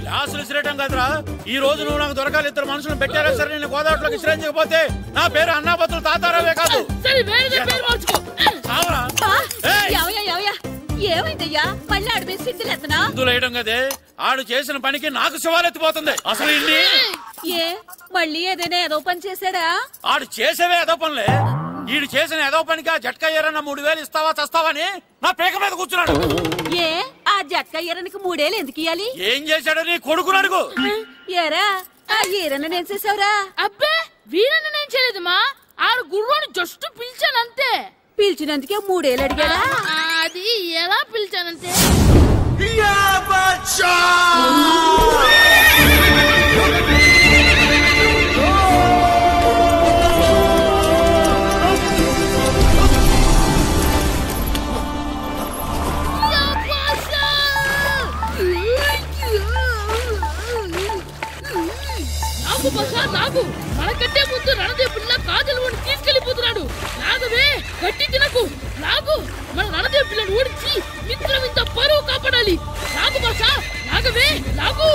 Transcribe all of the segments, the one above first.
గ్లాసులు విసిరేయటం కదరా, ఈ రోజు నువ్వు నాకు దొరకాలి. ఇద్దరు మనుషులు పెట్టారా సరే, నేను గోదావరిలోకి విసిరించకపోతే నా పేరు అన్నాపత్రులు తాతారావే కాదు. ఏమైందయ్యా మళ్ళీ ఆడు మీద సిద్ధులేతనా? సిద్ధులేయడం కదే, ఆడు చేసిన పనికి నాకు శివాలెత్తిపోతుంది. అసలు ఏ మళ్ళీ ఏదైనా ఏదో పని చేశాడా? ఆడు చేసేవే ఏదో పనులే. ఈడు చేసిన ఏదో పనికి ఆ జట్కా ఎర్రన్న 3000 ఇస్తావా చస్తావని నా పేక మీద కూర్చున్నాడు. ఏ ఆ జట్కా ఎర్రనికి 3000 ఎందుకు ఇయ్యాలి? ఏం చేశాడో నీ కొడుకుని అడుగు. ఏరా ఆ ఈరన్న నేను చేసావురా? అబ్బే వీరన్న నేను చేయలేదమ్మా, ఆడు గుర్రాన్ని జస్ట్ పిలిచానంతే. పిలిచినందుకే 3000 అడిగాడా? అది ఎలా పిలిచానంటే నాగు మనకంటే ముందు రణదేవుడిలా కాజలవాడిని తీసుకెళ్లిపోతున్నాడు. నాగవే గట్టి తినకు. నాగు మన రణదేవు పిల్లని ఓడించి మిత్రం ఇంత పరువు కాపాడాలి. నాగు భాష నాగవే నాగు.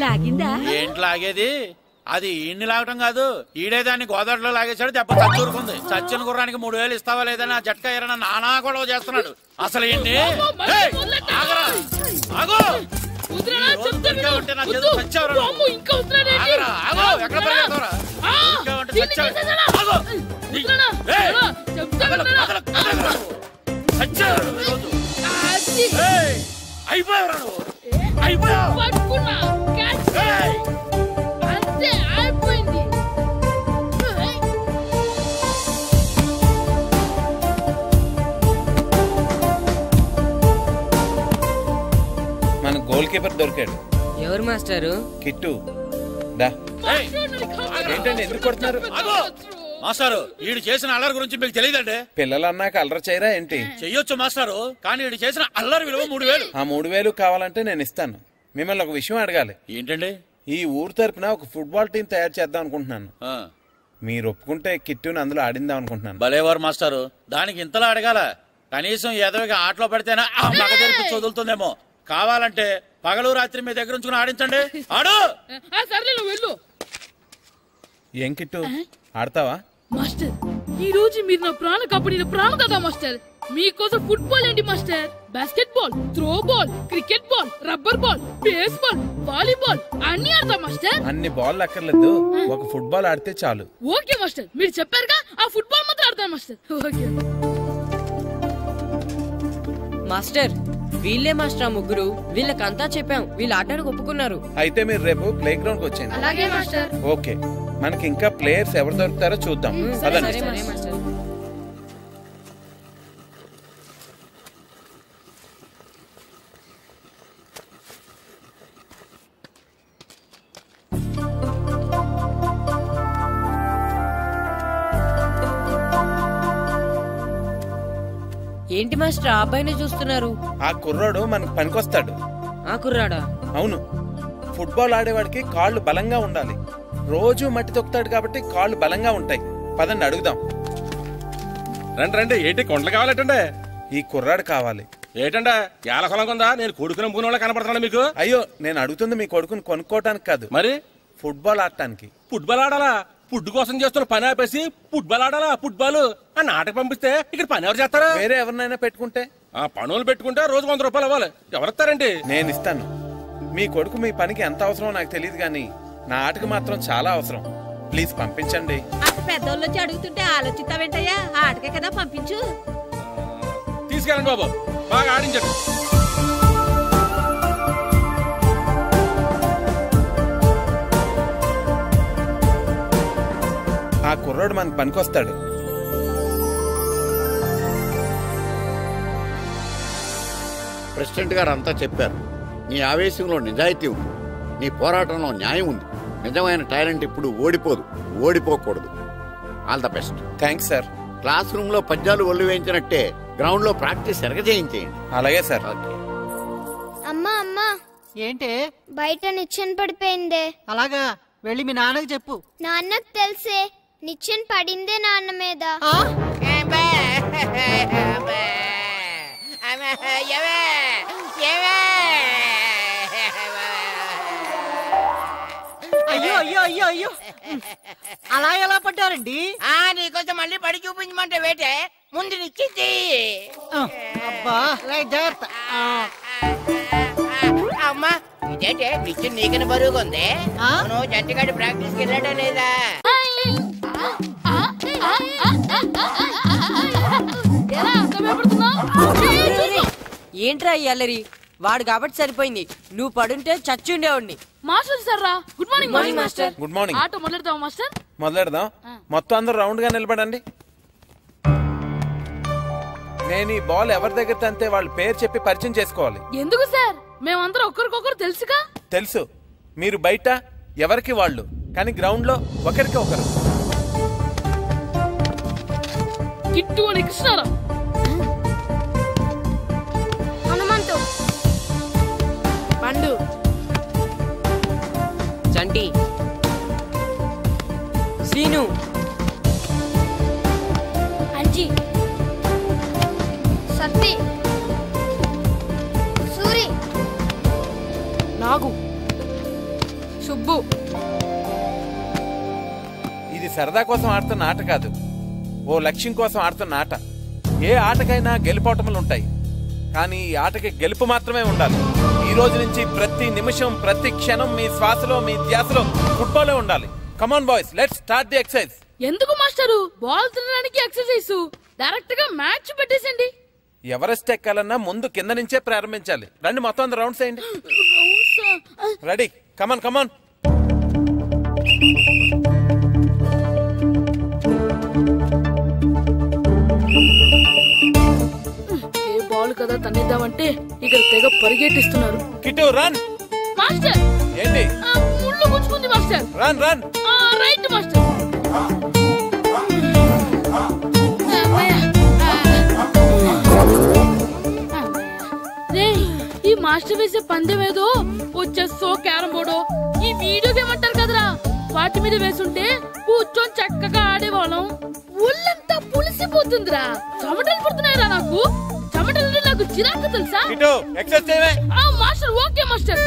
లాగిందా? ఏంటి లాగేది? అది ఈయన్ని లాగటం కాదు, ఈడే దాన్ని గోదావరిలో లాగేశాడు. దెబ్బ చచ్చూరుకుంది. చచ్చిన గుర్రానికి 3000 ఇస్తావా లేదని ఆ జట్కా ఎరన నానా గొడవ చేస్తున్నాడు. అసలు ఏంటి? మన గోల్ కీపర్ దొరికాడు. ఎవరు మాస్టారు? కిట్టు. ఏంటండి ఎందుకు కొడుతున్నారు? మాస్టారు ఈడు చేసిన అల్లరి గురించి మీకు తెలియదండి. పిల్లలు అన్నాక అల్లరి చేయరా ఏంటి? చెయ్యొచ్చు మాస్టారు, కానీ ఈడు చేసిన అల్లరి విలువ 3000. ఆ 3000 కావాలంటే నేను ఇస్తాను. మిమ్మల్ని ఒక విషయం అడగాలి. ఏంటండి? ఈ ఊరు తరపున ఒక ఫుట్బాల్ టీం తయారు చేద్దాం అనుకుంటున్నాను. మీరు ఒప్పుకుంటే కిట్టుని అందులో ఆడిందాం అనుకుంటున్నాను. భలేవారు మాస్టారు, దానికి ఇంతలా అడగాల? కనీసం ఏదోగా ఆటలో పడితేనా మగ తెరిపి చదువుతుందేమో. కావాలంటే పగలు రాత్రి మీ దగ్గర ఉంచుకుని ఆడించండి. ఆడు. వెళ్ళు. ఏం కిట్టు ఆడతావా? మాస్టర్ ఈ రోజు మీరు నా ప్రాణ కాపాడిన ప్రాణ కదా మాస్టర్. మీకోసం ఫుట్బాల్ ఏంటి master, basket ball, throw ball, cricket ball, rubber ball, base ball, volleyball అన్ని ఆడతా మాస్టర్. అన్ని బాల్ అక్కర్లేదు, ఒక ఫుట్బాల్ ఆడితే చాలు. ఓకే మాస్టర్, మీరు చెప్పారుగా ఆ ఫుట్బాల్ మాత్రం ఆడతాను మాస్టర్. Okay master. వీళ్ళే మాస్టర్ ఆ ముగ్గురు. వీళ్ళకంతా చెప్పాం, వీళ్ళు ఆడడానికి ఒప్పుకున్నారు. అయితే మీరు రేపు ప్లే గ్రౌండ్ కి వచ్చేయండి. అలాగే మాస్టర్. ఓకే, మనకి ఇంకా ప్లేయర్స్ ఎవరు దొరుకుతారో చూద్దాం. ఏంటి మాస్టర్ ఆ అబ్బాయిని చూస్తున్నారు? ఆ కుర్రాడు మనకు పనికొస్తాడు. ఆ కుర్రాడా? అవును. ఫుట్బాల్ ఆడేవాడికి కాళ్ళు బలంగా ఉండాలి. రోజు మట్టి తొక్కుతాడు కాబట్టి కాళ్ళు బలంగా ఉంటాయి. పదండి అడుగుదాం. రండి రండి. ఏంటి కొండలు కావాలంటే? ఈ కుర్రాడు కావాలి. ఏంటంటే ఏలకొలం ఉందా? నేను కొడుకుని అమ్ముకునే వాళ్ళ కనపడుతున్నా మీకు? అయ్యో, నేను అడుగుతుంది మీ కొడుకుని కొనుక్కోవటానికి కాదు, మరి ఫుట్బాల్ ఆడటానికి. ఫుట్బాల్ ఆడాలా? ఫుడ్ కోసం చేస్తున్న పని ఆపేసి ఫుట్బాల్ ఆడాలా? ఫుట్బాల్ ఆ నాటకు పంపిస్తే ఇక్కడ పని ఎవరు చేస్తారా? వేరే ఎవరినైనా పెట్టుకుంటే. ఆ పనులు పెట్టుకుంటే రోజు 100 రూపాయలు అవ్వాలి. ఎవరిస్తారండి? నేను ఇస్తాను. మీ కొడుకు మీ పనికి ఎంత అవసరమో నాకు తెలియదు, కానీ నా ఆటకు మాత్రం చాలా అవసరం. ప్లీజ్ పంపించండి. అంత పెద్దోళ్ళు వచ్చి అడుగుతుంటే ఆలోచిస్తావేంటయ్యా? ఆటకే కదా, పంపించు. తీసుకెళ్ళండి బాబు, బాగా ఆడించండి. ఆ కుర్రోడు మనకు పనికొస్తాడు. ప్రెసిడెంట్ గారు అంతా చెప్పారు. నీ ఆవేశంలో నిజాయితీ ఉంది, నీ పోరాటంలో న్యాయం ఉంది. నిజమైన టాలెంట్ ఇప్పుడు ఓడిపోదు, ఓడిపోకూడదు. All the best. Thanks sir. Classroom లో పద్యాలు ఒళ్ళు వేయించినట్టే గ్రౌండ్ లో ప్రాక్టీస్ చేయించేయండి. అలాగే సార్. అమ్మా అమ్మా, ఏంటి? బయట నిచ్చెన పడిపోయిందే. అలాగా, వెళ్ళి మీ నాన్నకి చెప్పు. నాన్నకు తెలిసే నిచ్చెన పడిందే నాన్న మీద. అయ్యో అయ్యో అయ్యో అయ్యో, అలా ఎలా పడ్డారండి? నీకోసం మళ్ళీ పడి చూపించమంటే వేటే ముందు నిచ్చింది. అబ్బా జాగ్రత్త. అమ్మా ఇదేంటే నిచ్చిన నీకని బరువుగా ఉంది. నువ్వు జంటగాడి ప్రాక్టీస్కి వెళ్ళాడా లేదా? ఏంట్రా ఈ అల్లరి? వాడు కాబట్టి సరిపోయింది, నువ్వు పడుంటే చచ్చి ఉండేవాడిని. మాస్టర్ సార్ రా. Good morning master. Good morning. Auto మొదలెడతావా మాస్టర్? మొదలెడదాం. మొత్తం అందరూ రౌండ్ గా నిలబడండి. నేను ఈ బాల్ ఎవరి దగ్గర తంతే వాళ్ళ పేరు చెప్పి పరిచయం చేసుకోవాలి. ఎందుకు సార్? మేమందరం ఒకరికొకరు తెలుసుగా. తెలుసు, మీరు బయట ఎవరికి వాళ్ళు, కానీ గ్రౌండ్ లో ఒకరికి ఒకరు. కిట్టు అని కృష్ణారావు. హనుమంతు. పండు. చంటి. శ్రీను. అంజి. సత్తి. సూరి. నాగు. సుబ్బు. ఇది సరదా కోసం ఆడుతున్న ఆట కాదు, ఓ లక్ష్యం కోసం ఆడుతున్న ఆట. ఏ ఆటకైనా గెలుపోటములుంటాయి, కానీ ఈ ఆటకి గెలుపు మాత్రమే ఉండాలి. ఈ రోజు నుంచి ప్రతి నిమిషం, ప్రతి క్షణం మీ శ్వాసలో, మీ ధ్యాసలో ఫుట్బాలే ఉండాలి. Come on boys, let's start the exercise. ఎందుకు మాస్టరు? బాల్ తినడానికి ఎక్సర్సైజ్, డైరెక్ట్ గా మ్యాచ్ పెట్టేసండి. ఎవరెస్ట్ ఎక్కాలన్నా ముందు కింద నుంచే ప్రారంభించాలి. రండి, మొత్తం అందరూ రౌండ్స్ వేయండి. రెడీ? కమాన్ కమాన్. ఏ బాల్ కదా తన్నిద్దామంటే ఇక్కడ తెగ పరిగెట్టిస్తున్నారు. Kit run. మాస్టర్ ఏంటి? ముళ్ళు గుచ్చుకుంది master. Run run. Right master. ఈ మాస్టర్ వేసే పందెం ఏదో వచ్చేస్తో క్యారం బోర్డో ఈ వీడియో గేమ్ అంటారు కదరా, వాటి మీద వేసుంటే కూర్చొని చక్కగా ఆడేవాళ్ళం. ఒళ్ళంతా పులిసిపోతుందిరా, చెమటలు పడుతున్నాయిరా నాకు. చెమటలు నాకు చిరాకు తెలుసా? Master okay master.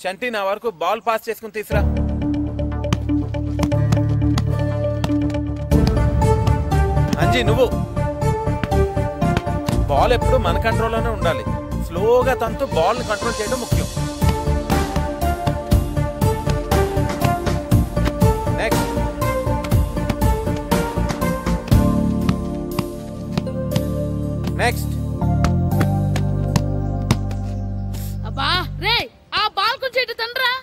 చంటి, నా వరకు బాల్ పాస్ చేసుకుని తీసురా. అంజీ నువ్వు. బాల్ ఎప్పుడు మన కంట్రోల్లోనే ఉండాలి. స్లోగా తంతు బాల్ కంట్రోల్ చేయడం ముఖ్యం. నెక్స్ట్. నెక్స్ట్. అబ్బా రే, ఆ బాల్ కొంచెం ఇటు తండ్రా.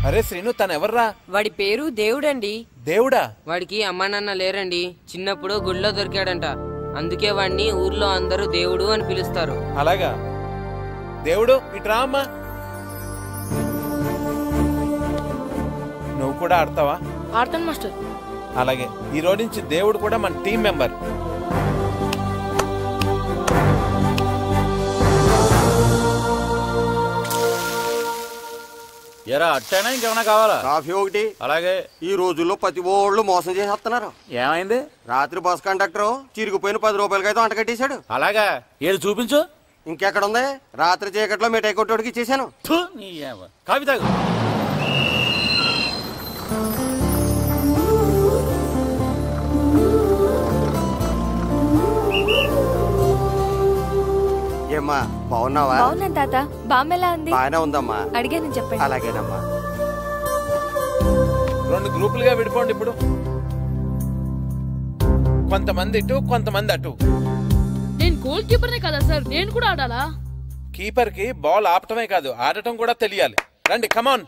అరే శ్రీను, తను ఎవర్రా? వాడి పేరు దేవుడండి. దేవుడా? వాడికి అమ్మా నాన్న లేరండి. చిన్నప్పుడు గుళ్ళో దొరికాడంట, అందుకే వాడిని ఊర్లో అందరూ దేవుడు అని పిలుస్తారు. అలాగా? దేవుడు ఇట్రా అమ్మా. నువ్వు కూడా ఆడతావా? ఆడతాను మాస్టర్. అలాగే, ఈ రోజు నుంచి దేవుడు కూడా మన టీం మెంబర్. ఎరా అట్టైనా ఇంకేమైనా కావాలా? కాఫీ ఒకటి. అలాగే. ఈ రోజుల్లో ప్రతి ఓళ్ళు మోసం చేసేస్తున్నారు. ఏమైంది? రాత్రి బస్ కండక్టర్ చిరిగిపోయిన 10 రూపాయలకైతే అంట కట్టేశాడు. అలాగా? ఏది చూపించు. ఇంకెక్కడ ఉంది? రాత్రి చీకట్లో మిఠాయి కొట్టోడికి ఇచ్చేసాను. కాఫీ తాగు. ఏమ్మా బాగున్నావా? బాగున్నాను తాత. బామ్మెలా ఉంది? బాగానే ఉందమ్మా. అడిగాను చెప్పండి. అలాగేనమ్మా. 2 గ్రూపులుగా విడిపోండి. ఇప్పుడు కొంతమంది ఇటు, కొంతమంది అటు. నేను గోల్ కీపర్నే కదా సార్, నేను కూడా ఆడాలా? కీపర్ కి బాల్ ఆపటమే కాదు, ఆడటం కూడా తెలియాలి. రండి, కమాన్.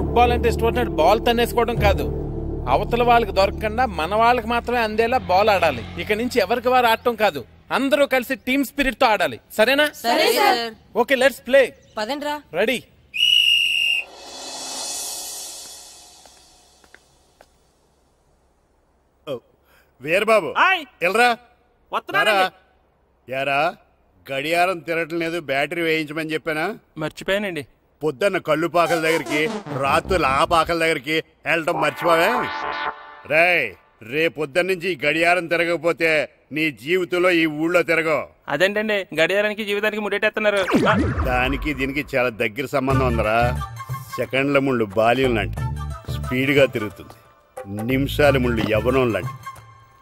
ఫుట్బాల్ అంటే ఇష్టపడినట్టు బాల్ తన్నేసుకోవడం కాదు, అవతల వాళ్ళకి దొరకకుండా మన వాళ్ళకి మాత్రమే అందేలా బాల్ ఆడాలి. ఇక నుంచి ఎవరికి వారు ఆడటం కాదు, అందరూ కలిసి టీమ్ స్పిరిట్ తో ఆడాలి. సరేనా? సరే సార్. Okay, let's play. పదండ్రా. రెడీ. వీరబాబు ఎల్రా యారా, గడియారం తిరగట్లేదు, బ్యాటరీ వేయించమని చెప్పానా? మర్చిపోయానండి. పొద్దున్న కళ్ళు పాకల దగ్గరికి, రాత్రులు ఆ పాకల దగ్గరికి వెళ్ళటం మర్చిపోవే. రేపొద్దున్న నుంచి ఈ గడియారం తిరగకపోతే నీ జీవితంలో ఈ ఊళ్ళో తిరగవు. అదేంటండి గడియారానికి జీవితానికి ముడేటేస్తున్నారు. దానికి దీనికి చాలా దగ్గర సంబంధం ఉందరా. సెకండ్ల ముళ్ళు బాల్యం లాంటి స్పీడ్గా తిరుగుతుంది, నిమిషాల ముళ్ళు యవ్వనం లాంటి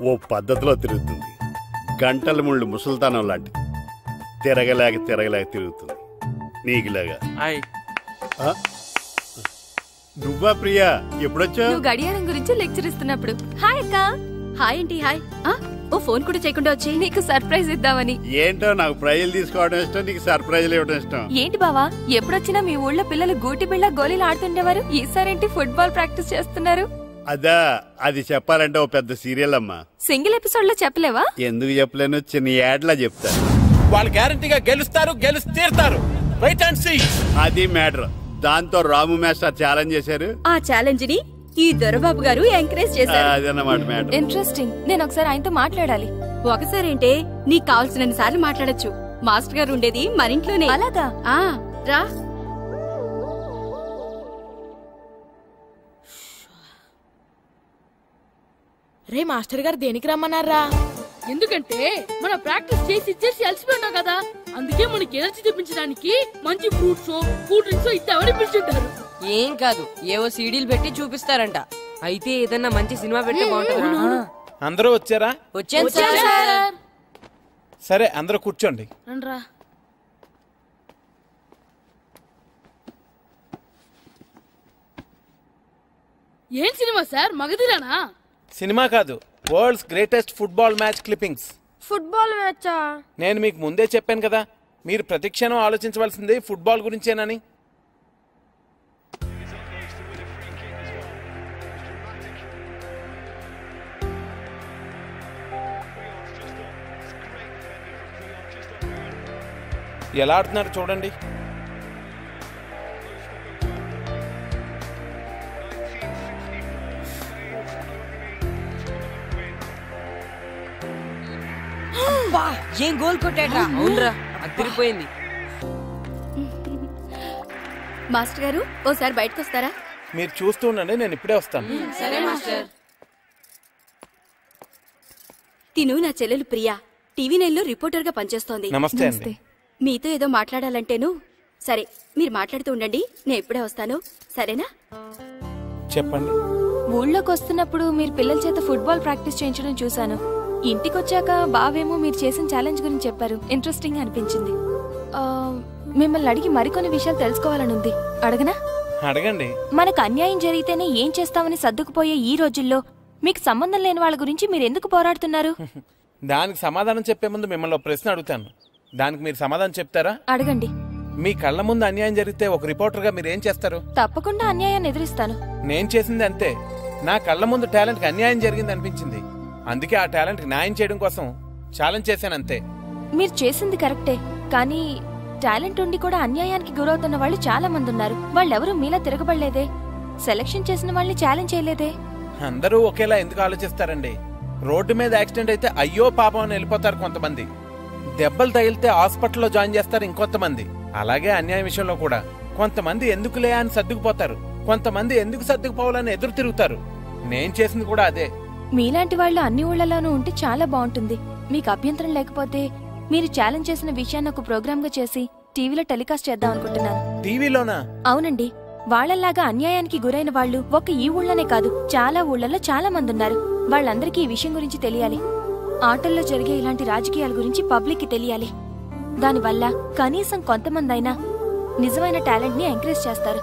ఓ పద్ధతిలో తిరుగుతుంది, గంటల ముళ్ళు ముసల్తానం లాంటి తిరగలేక తిరుగుతుంది. నీకులాగా. నువ్వా ప్రియా, ఎప్పుడొచ్చా? గడియారం గురించి లెక్చర్ ఇస్తున్నప్పుడు. హాయ్ అక్క. హాయ్ ఏంటి హాయ్. ఓ ఫోన్ కూడా చేయకుండా వచ్చి నీకు సర్ప్రైజ్ ఇద్దామని. ఏంటో, నాకు ప్రైజులు తీసుకోవడం ఇష్టం, నీకు సర్ప్రైజులు ఇవ్వడం ఇష్టం. ఏంటి బావా, ఎప్పుడొచ్చినా మీ ఊళ్ళో పిల్లలు గూటి బిళ్ళ గోళీలు ఆడుతుండేవారు, ఈసారేంటి ఫుట్బాల్ ప్రాక్టీస్ చేస్తున్నారు? అదా, అది చెప్పాలంటే ఓ పెద్ద సీరియల్ అమ్మా. సింగిల్ ఎపిసోడ్ లో చెప్పలేవా? ఎందుకు చెప్పలేను, చిన్న యాడ్లా చెప్తాను. వాళ్ళు గ్యారంటీగా గెలుస్తారు, గెలిచి తీరుతారు. Wait and see. అది మ్యాటర్. దాంతో రాము మాస్టర్ ఛాలెంజ్ చేశారు. ఆ ఛాలెంజ్ ని ఈ దొరబాబు గారు ఎంకరేజ్ చేశారు. అదన్నమాట మ్యాటర్. ఇంట్రెస్టింగ్. నేను ఒకసారి ఆయనతో మాట్లాడాలి. ఒకసారి ఏంటే, నీకు కావాల్సిన సార్లు మాట్లాడొచ్చు. మాస్టర్ గారు ఉండేది మరింట్లోనే. అలాగా? రా. రే మాస్టర్ గారు దేనికి రమ్మన్నారా? ఎందుకంటే మన ప్రాక్టీస్ చేసి అలసిపోయినాం కదా, అందుకే మనకి ఎనర్జీ తెప్పించడానికి మంచి ఫ్రూట్స్ కూల్ డ్రింక్స్ ఇద్దామని పిలిచింటారు. ఏం కాదు, ఏవో సీడీలు పెట్టి చూపిస్తారంట. అయితే ఏదన్నా మంచి సినిమా పెట్టి బాగుంటుంది. అందరూ వచ్చారా? వచ్చాను సార్. సరే, అందరూ కూర్చోండి. రండ్రా. ఏం సినిమా సార్, మగధిరానా? సినిమా కాదు, world's greatest football match clippings. Football మ్యాచా? నేను మీకు ముందే చెప్పాను కదా, మీరు ప్రతిక్షణం ఆలోచించవలసింది ఫుట్బాల్ గురించేనని. ఎలా ఆడుతున్నారు చూడండి. ఏం గోల్ కొట్టాడ్రా. అవునరా, అదిరిపోయింది. మాస్టర్ గారు ఓసారి బయటకు వస్తారా? మీరు చూస్తూ ఉండండి, నేను ఇప్పుడే వస్తాను. సరే మాస్టర్. తిను నా చెల్లెలు ప్రియా, టీవీ 9లో రిపోర్టర్ గా పనిచేస్తోంది. నమస్తే అండి. మీతో ఏదో మాట్లాడాలంటేను. సరే, మీరు మాట్లాడుతూ ఉండండి, నేను ఇప్పుడే వస్తాను. సరేనా? చెప్పండి. ఊళ్ళోకి వస్తున్నప్పుడు మీరు పిల్లల చేత ఫుట్బాల్ ప్రాక్టీస్ చేయించడం చూశాను. ఇంటికొచ్చాక బావేమో మీరు చేసిన ఛాలెంజ్ గురించి చెప్పారు. ఇంట్రెస్టింగ్ అనిపించింది. మిమ్మల్ని అడిగి మరికొన్ని విషయాలు తెలుసుకోవాలని ఉంది. అడగనా? అడగండి. మనకు అన్యాయం జరిగితేనే ఏం చేస్తామని సర్దుకుపోయే ఈ రోజుల్లో మీకు సంబంధం లేని వాళ్ళ గురించి మీరు ఎందుకు పోరాడుతున్నారు? దానికి సమాధానం చెప్పే ముందు మిమ్మల్ని ప్రశ్న అడుగుతాను, దానికి మీరు సమాధానం చెప్తారా? అడగండి. మీ కళ్ళ ముందు అన్యాయం జరిగితే ఒక రిపోర్టర్ గా మీరు ఏం చేస్తారు? తప్పకుండా అన్యాయాన్ని ఎదిరిస్తాను. నేను చేసింది అంతే. నా కళ్ళ ముందు టాలెంట్ కి అన్యాయం జరిగింది అనిపించింది, అందుకే ఆ టాలెంట్ కి న్యాయం చేయడం కోసం ఛాలెంజ్ చేశాను అంతే. మీరు చేసింది కరెక్టే, కానీ టాలెంట్ ఉండి కూడా అన్యాయానికి గురవుతున్న వాళ్ళు చాలా మంది ఉన్నారు. వాళ్ళెవరూ మీలా తిరగబడలేదే. సెలక్షన్ చేసిన వాళ్ళని ఛాలెంజ్ చేయలేదే. అందరూ ఒకేలా ఎందుకు ఆలోచిస్తారండి? రోడ్డు మీద యాక్సిడెంట్ అయితే అయ్యో పాపం అని వెళ్ళిపోతారు కొంతమంది, దెబ్బలు తగిలితే హాస్పిటల్లో జాయిన్ చేస్తారు ఇంకొంతమంది. అలాగే అన్యాయం విషయంలో కూడా కొంతమంది ఎందుకులే అని సర్దుకుపోతారు, కొంతమంది ఎందుకు సర్దుకుపోవాలని ఎదురు తిరుగుతారు. నేను చేసింది కూడా అదే. మీలాంటి వాళ్ళు అన్ని ఊళ్ళలోనూ ఉంటే చాలా బాగుంటుంది. మీకు అభ్యంతరం లేకపోతే మీరు ఛాలెంజ్ చేసిన విషయాన్ని ఒక ప్రోగ్రామ్ గా చేసి టీవీలో టెలికాస్ట్ చేద్దాం అనుకుంటున్నాను. టీవీలోనా? అవునండి. వాళ్ళలాగా అన్యాయానికి గురైన వాళ్ళు ఒక్క ఈ ఊళ్ళోనే కాదు, చాలా ఊళ్ళలో చాలా మంది ఉన్నారు. వాళ్ళందరికీ ఈ విషయం గురించి తెలియాలి. ఆటల్లో జరిగే ఇలాంటి రాజకీయాల గురించి పబ్లిక్ కి తెలియాలి. దానివల్ల కనీసం కొంతమంది అయినా నిజమైన టాలెంట్ ని ఎంకరేజ్ చేస్తారు.